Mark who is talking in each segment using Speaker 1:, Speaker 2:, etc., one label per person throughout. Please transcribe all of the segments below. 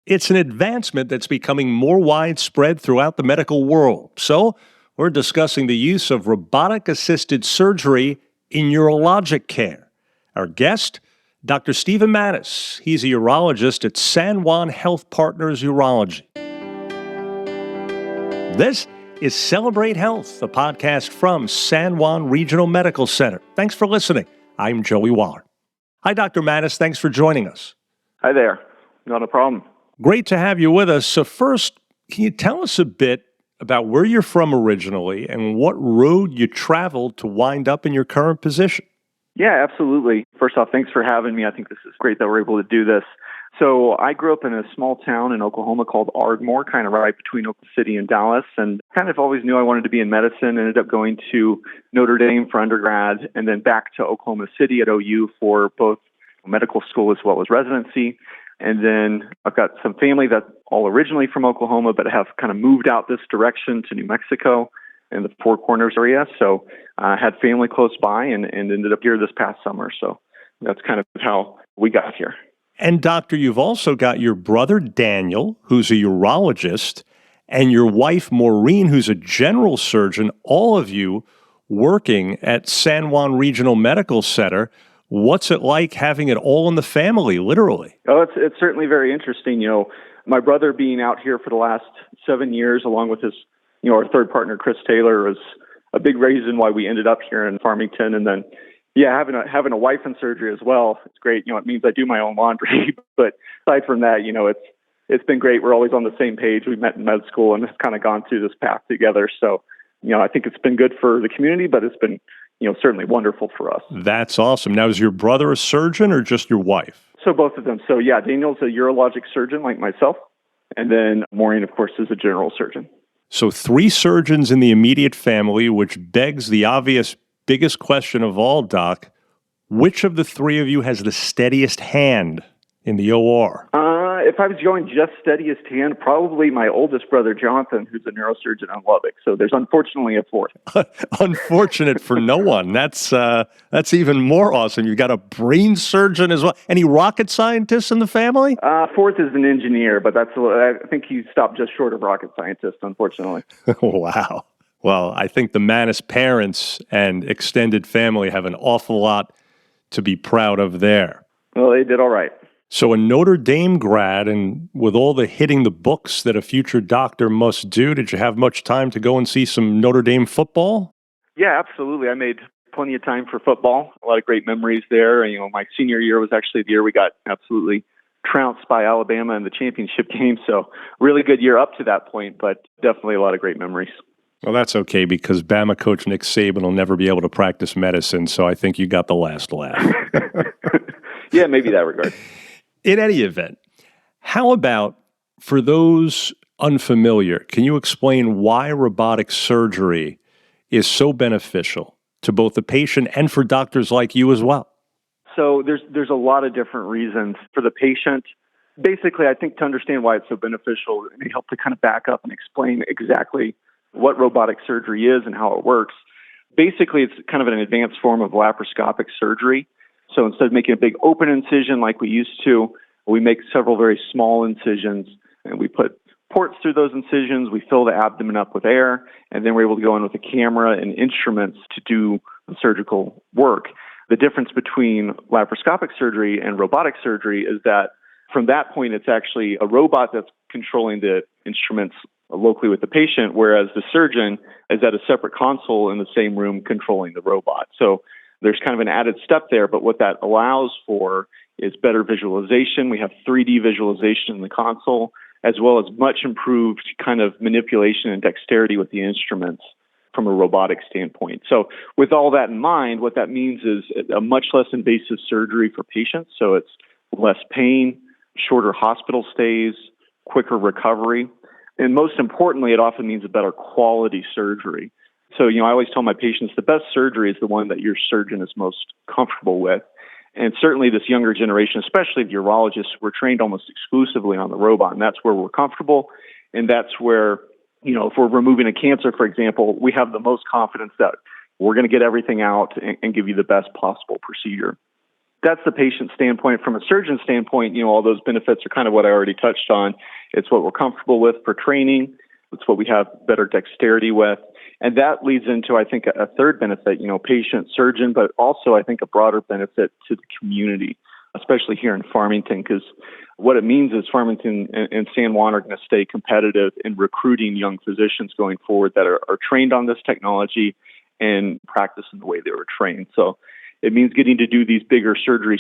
Speaker 1: It's an advancement that's becoming more widespread throughout the medical world. So, we're discussing the use of robotic-assisted surgery in urologic care. Our guest, Dr. Stephen Mannas. He's a urologist at San Juan Health Partners Urology. This is Celebrate Health, the podcast from San Juan Regional Medical Center. Thanks for listening. I'm Joey Waller. Hi, Dr. Mannas. Thanks for joining us.
Speaker 2: Hi there. Not a problem.
Speaker 1: Great to have you with us. So first, can you tell us a bit about where you're from originally and what road you traveled to wind up in your current position?
Speaker 2: Yeah, absolutely. First off, thanks for having me. I think this is great that we're able to do this. So I grew up in a small town in Oklahoma called Ardmore, kind of right between Oklahoma City and Dallas, and kind of always knew I wanted to be in medicine. Ended up going to Notre Dame for undergrad and then back to Oklahoma City at OU for both medical school as well as residency. And then I've got some family that's all originally from Oklahoma, but have kind of moved out this direction to New Mexico in the Four Corners area. So I had family close by and ended up here this past summer. So that's kind of how we got here.
Speaker 1: And doctor, you've also got your brother Daniel, who's a urologist, and your wife Maureen, who's a general surgeon, all of you working at San Juan Regional Medical Center. What's it like having it all in the family, literally?
Speaker 2: Oh, it's certainly very interesting. My brother being out here for the last 7 years, along with his, our third partner, Chris Taylor, was a big reason why we ended up here in Farmington. And then, having a wife in surgery as well, it's great. It means I do my own laundry. But aside from that, it's been great. We're always on the same page. We met in med school and have kind of gone through this path together. So, I think it's been good for the community, but it's been certainly wonderful for us.
Speaker 1: That's awesome. Now, is your brother a surgeon or just your wife?
Speaker 2: So both of them. So Daniel's a urologic surgeon like myself. And then Maureen, of course, is a general surgeon.
Speaker 1: So 3 surgeons in the immediate family, which begs the obvious biggest question of all, Doc. Which of the 3 of you has the steadiest hand in the OR?
Speaker 2: If I was going just steadiest hand, probably my oldest brother, Jonathan, who's a neurosurgeon in Lubbock. So there's unfortunately a 4th.
Speaker 1: Unfortunate for no one. That's even more awesome. You got a brain surgeon as well. Any rocket scientists in the family?
Speaker 2: 4th is an engineer, but I think he stopped just short of rocket scientist, unfortunately.
Speaker 1: Wow. Well, I think the Mannas parents and extended family have an awful lot to be proud of there.
Speaker 2: Well, they did all right.
Speaker 1: So a Notre Dame grad, and with all the hitting the books that a future doctor must do, did you have much time to go and see some Notre Dame football?
Speaker 2: Yeah, absolutely. I made plenty of time for football. A lot of great memories there. My senior year was actually the year we got absolutely trounced by Alabama in the championship game. So really good year up to that point, but definitely a lot of great memories.
Speaker 1: Well, that's okay because Bama coach Nick Saban will never be able to practice medicine, so I think you got the last laugh.
Speaker 2: Yeah, maybe that regard.
Speaker 1: In any event, how about, for those unfamiliar, can you explain why robotic surgery is so beneficial to both the patient and for doctors like you as well?
Speaker 2: So there's a lot of different reasons for the patient. Basically, I think to understand why it's so beneficial, it may help to kind of back up and explain exactly what robotic surgery is and how it works. Basically, it's kind of an advanced form of laparoscopic surgery. So instead of making a big open incision like we used to, we make several very small incisions and we put ports through those incisions. We fill the abdomen up with air, and then we're able to go in with a camera and instruments to do the surgical work. The difference between laparoscopic surgery and robotic surgery is that from that point, it's actually a robot that's controlling the instruments locally with the patient, whereas the surgeon is at a separate console in the same room controlling the robot. So there's kind of an added step there, but what that allows for is better visualization. We have 3D visualization in the console, as well as much improved kind of manipulation and dexterity with the instruments from a robotic standpoint. So with all that in mind, what that means is a much less invasive surgery for patients. So it's less pain, shorter hospital stays, quicker recovery. And most importantly, it often means a better quality surgery. So, I always tell my patients the best surgery is the one that your surgeon is most comfortable with. And certainly this younger generation, especially the urologists, we're trained almost exclusively on the robot, and that's where we're comfortable. And that's where, if we're removing a cancer, for example, we have the most confidence that we're going to get everything out and give you the best possible procedure. That's the patient standpoint. From a surgeon standpoint, all those benefits are kind of what I already touched on. It's what we're comfortable with for training. It's what we have better dexterity with. And that leads into, I think, a third benefit, patient, surgeon, but also, I think, a broader benefit to the community, especially here in Farmington, because what it means is Farmington and San Juan are going to stay competitive in recruiting young physicians going forward that are trained on this technology and practice in the way they were trained. So it means getting to do these bigger surgeries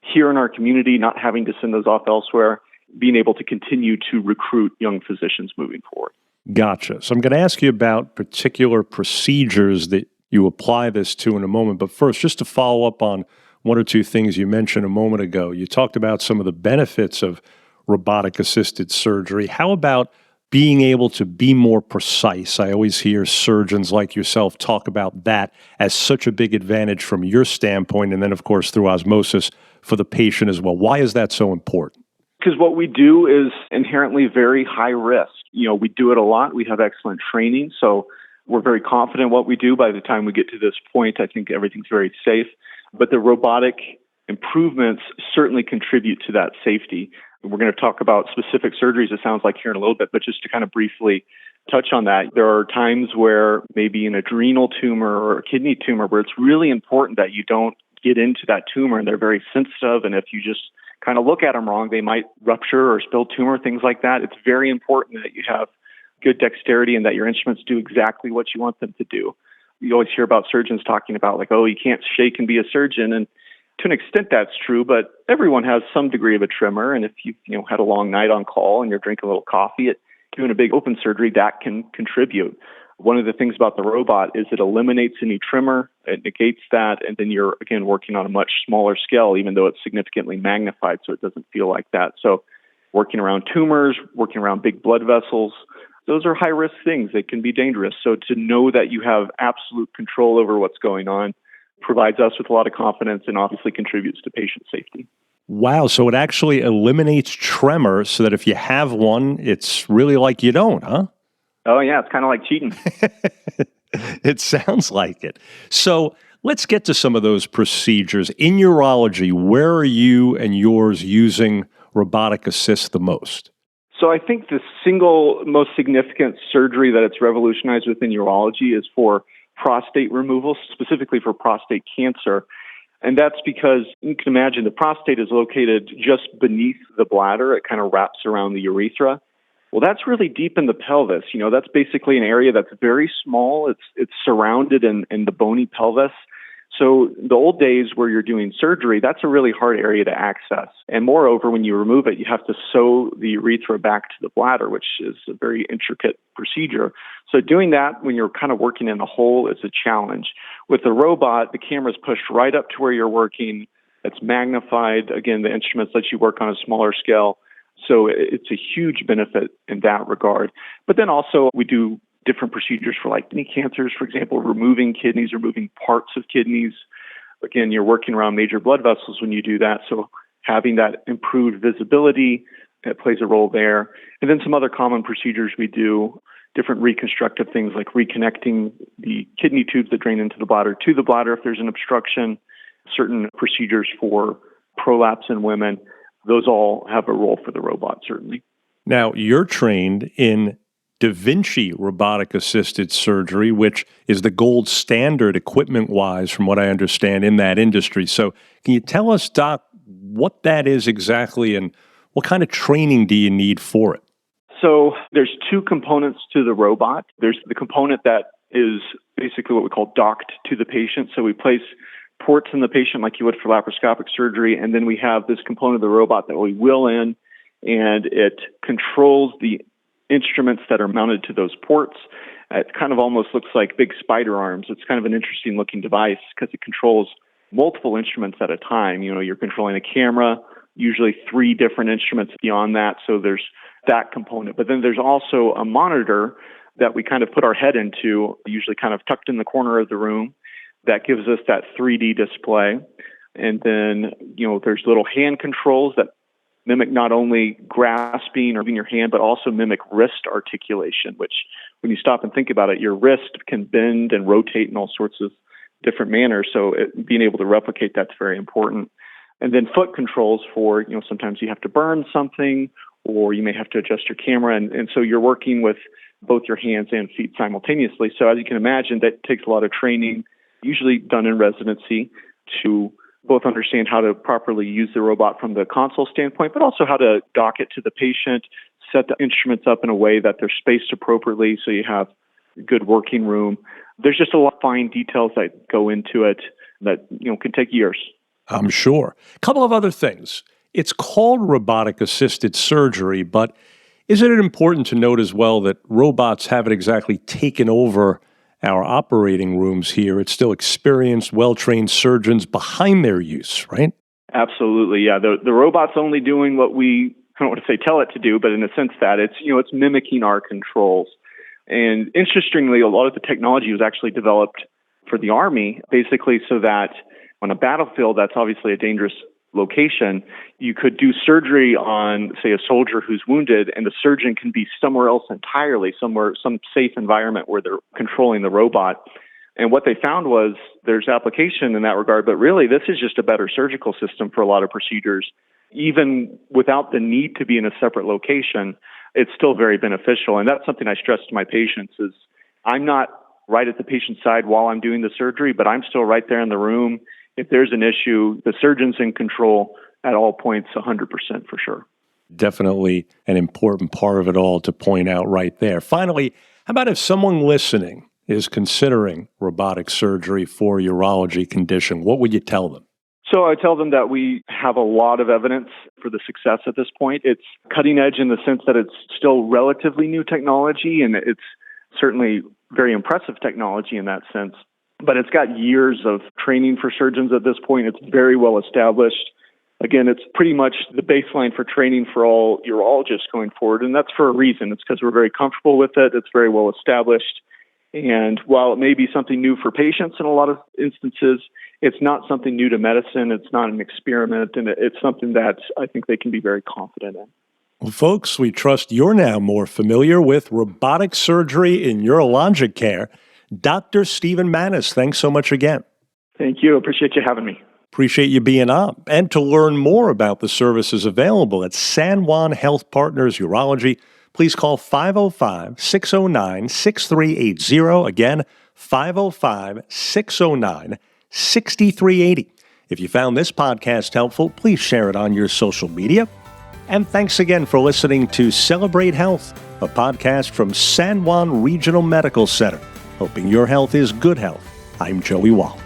Speaker 2: here in our community, not having to send those off elsewhere, being able to continue to recruit young physicians moving forward.
Speaker 1: Gotcha. So I'm going to ask you about particular procedures that you apply this to in a moment. But first, just to follow up on one or two things you mentioned a moment ago, you talked about some of the benefits of robotic-assisted surgery. How about being able to be more precise? I always hear surgeons like yourself talk about that as such a big advantage from your standpoint, and then, of course, through osmosis for the patient as well. Why is that so important?
Speaker 2: Because what we do is inherently very high risk. We do it a lot. We have excellent training. So we're very confident in what we do. By the time we get to this point, I think everything's very safe. But the robotic improvements certainly contribute to that safety. We're going to talk about specific surgeries, it sounds like, here in a little bit, but just to kind of briefly touch on that, there are times where maybe an adrenal tumor or a kidney tumor where it's really important that you don't get into that tumor, and they're very sensitive. And if you just kind of look at them wrong, they might rupture or spill tumor, things like that. It's very important that you have good dexterity and that your instruments do exactly what you want them to do. You always hear about surgeons talking about you can't shake and be a surgeon. And to an extent, that's true, but everyone has some degree of a tremor. And if you've had a long night on call and you're drinking a little coffee, doing a big open surgery, that can contribute. One of the things about the robot is it eliminates any tremor, it negates that, and then you're, again, working on a much smaller scale, even though it's significantly magnified, so it doesn't feel like that. So working around tumors, working around big blood vessels, those are high-risk things. They can be dangerous. So to know that you have absolute control over what's going on provides us with a lot of confidence and obviously contributes to patient safety.
Speaker 1: Wow, so it actually eliminates tremor so that if you have one, it's really like you don't, huh?
Speaker 2: Oh, yeah, it's kind of like cheating.
Speaker 1: It sounds like it. So let's get to some of those procedures. In urology, where are you and yours using robotic assist the most?
Speaker 2: So I think the single most significant surgery that it's revolutionized within urology is for prostate removal, specifically for prostate cancer. And that's because you can imagine the prostate is located just beneath the bladder. It kind of wraps around the urethra. Well, that's really deep in the pelvis. That's basically an area that's very small. It's surrounded in the bony pelvis. So the old days where you're doing surgery, that's a really hard area to access. And moreover, when you remove it, you have to sew the urethra back to the bladder, which is a very intricate procedure. So doing that when you're kind of working in a hole is a challenge. With the robot, the camera's pushed right up to where you're working. It's magnified. Again, the instruments let you work on a smaller scale. So it's a huge benefit in that regard. But then also we do different procedures for kidney cancers, for example, removing kidneys, removing parts of kidneys. Again, you're working around major blood vessels when you do that. So having that improved visibility, that plays a role there. And then some other common procedures we do, different reconstructive things like reconnecting the kidney tubes that drain into the bladder to the bladder if there's an obstruction, certain procedures for prolapse in women. Those all have a role for the robot, certainly.
Speaker 1: Now, you're trained in Da Vinci robotic-assisted surgery, which is the gold standard equipment-wise, from what I understand, in that industry. So can you tell us, Doc, what that is exactly and what kind of training do you need for it?
Speaker 2: So there's two components to the robot. There's the component that is basically what we call docked to the patient. So we place ports in the patient like you would for laparoscopic surgery, and then we have this component of the robot that we wheel in, and it controls the instruments that are mounted to those ports. It kind of almost looks like big spider arms. It's kind of an interesting looking device because it controls multiple instruments at a time. You're controlling a camera, usually 3 different instruments beyond that. So there's that component. But then there's also a monitor that we kind of put our head into, usually kind of tucked in the corner of the room, that gives us that 3D display. And then, there's little hand controls that mimic not only grasping or moving your hand, but also mimic wrist articulation, which when you stop and think about it, your wrist can bend and rotate in all sorts of different manners. So being able to replicate that's very important. And then foot controls for, sometimes you have to burn something or you may have to adjust your camera. And so you're working with both your hands and feet simultaneously. So as you can imagine, that takes a lot of training, usually done in residency, to both understand how to properly use the robot from the console standpoint, but also how to dock it to the patient, set the instruments up in a way that they're spaced appropriately so you have a good working room. There's just a lot of fine details that go into it that can take years.
Speaker 1: I'm sure. A couple of other things. It's called robotic-assisted surgery, but isn't it important to note as well that robots haven't exactly taken over our operating rooms here? It's still experienced, well-trained surgeons behind their use, right?
Speaker 2: Absolutely, yeah. The robot's only doing what we, I don't want to say tell it to do, but in a sense that it's mimicking our controls. And interestingly, a lot of the technology was actually developed for the Army, basically so that on a battlefield, that's obviously a dangerous location, you could do surgery on, say, a soldier who's wounded, and the surgeon can be somewhere else entirely, some safe environment where they're controlling the robot. And what they found was there's application in that regard, but really this is just a better surgical system for a lot of procedures. Even without the need to be in a separate location, it's still very beneficial. And that's something I stress to my patients is I'm not right at the patient's side while I'm doing the surgery, but I'm still right there in the room. If there's an issue, the surgeon's in control at all points, 100% for sure.
Speaker 1: Definitely an important part of it all to point out right there. Finally, how about if someone listening is considering robotic surgery for a urology condition, what would you tell them?
Speaker 2: So I tell them that we have a lot of evidence for the success at this point. It's cutting edge in the sense that it's still relatively new technology, and it's certainly very impressive technology in that sense. But it's got years of training for surgeons at this point. It's very well established. Again, it's pretty much the baseline for training for all urologists going forward, and that's for a reason. It's because we're very comfortable with it. It's very well established. And while it may be something new for patients in a lot of instances, it's not something new to medicine. It's not an experiment, and it's something that I think they can be very confident in.
Speaker 1: Well, folks, we trust you're now more familiar with robotic surgery in urologic care. Dr. Stephen Mannas, thanks so much again.
Speaker 2: Thank you. Appreciate you having me.
Speaker 1: Appreciate you being on. And to learn more about the services available at San Juan Health Partners Urology, please call 505-609-6380. Again, 505-609-6380. If you found this podcast helpful, please share it on your social media. And thanks again for listening to Celebrate Health, a podcast from San Juan Regional Medical Center. Hoping your health is good health. I'm Joey Wall.